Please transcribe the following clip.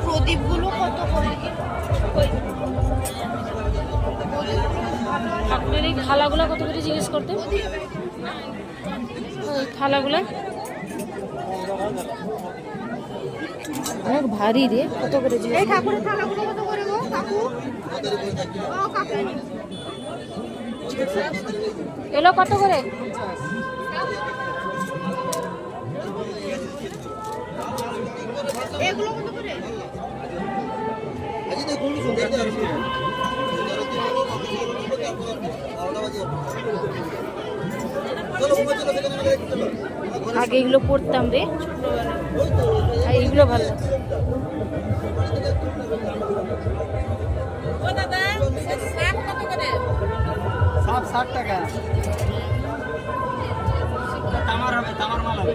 প্রদীপগুলো কত করে? ঠাকুরের এই থালাগুলো কত করে জিজ্ঞেস করতে? ওই থালাগুলা অনেক ভারী রে, কত করে জিজ্ঞেস? ঠাকুরের থালাগুলো কত করে গো কাকু? এলো কত করে? এগুলো কত করে? আগে এগুলো পড়তাম রে আর এইগুলো ভালো। সব 60 টাকা। তামার হবে, তামার মাল হবে।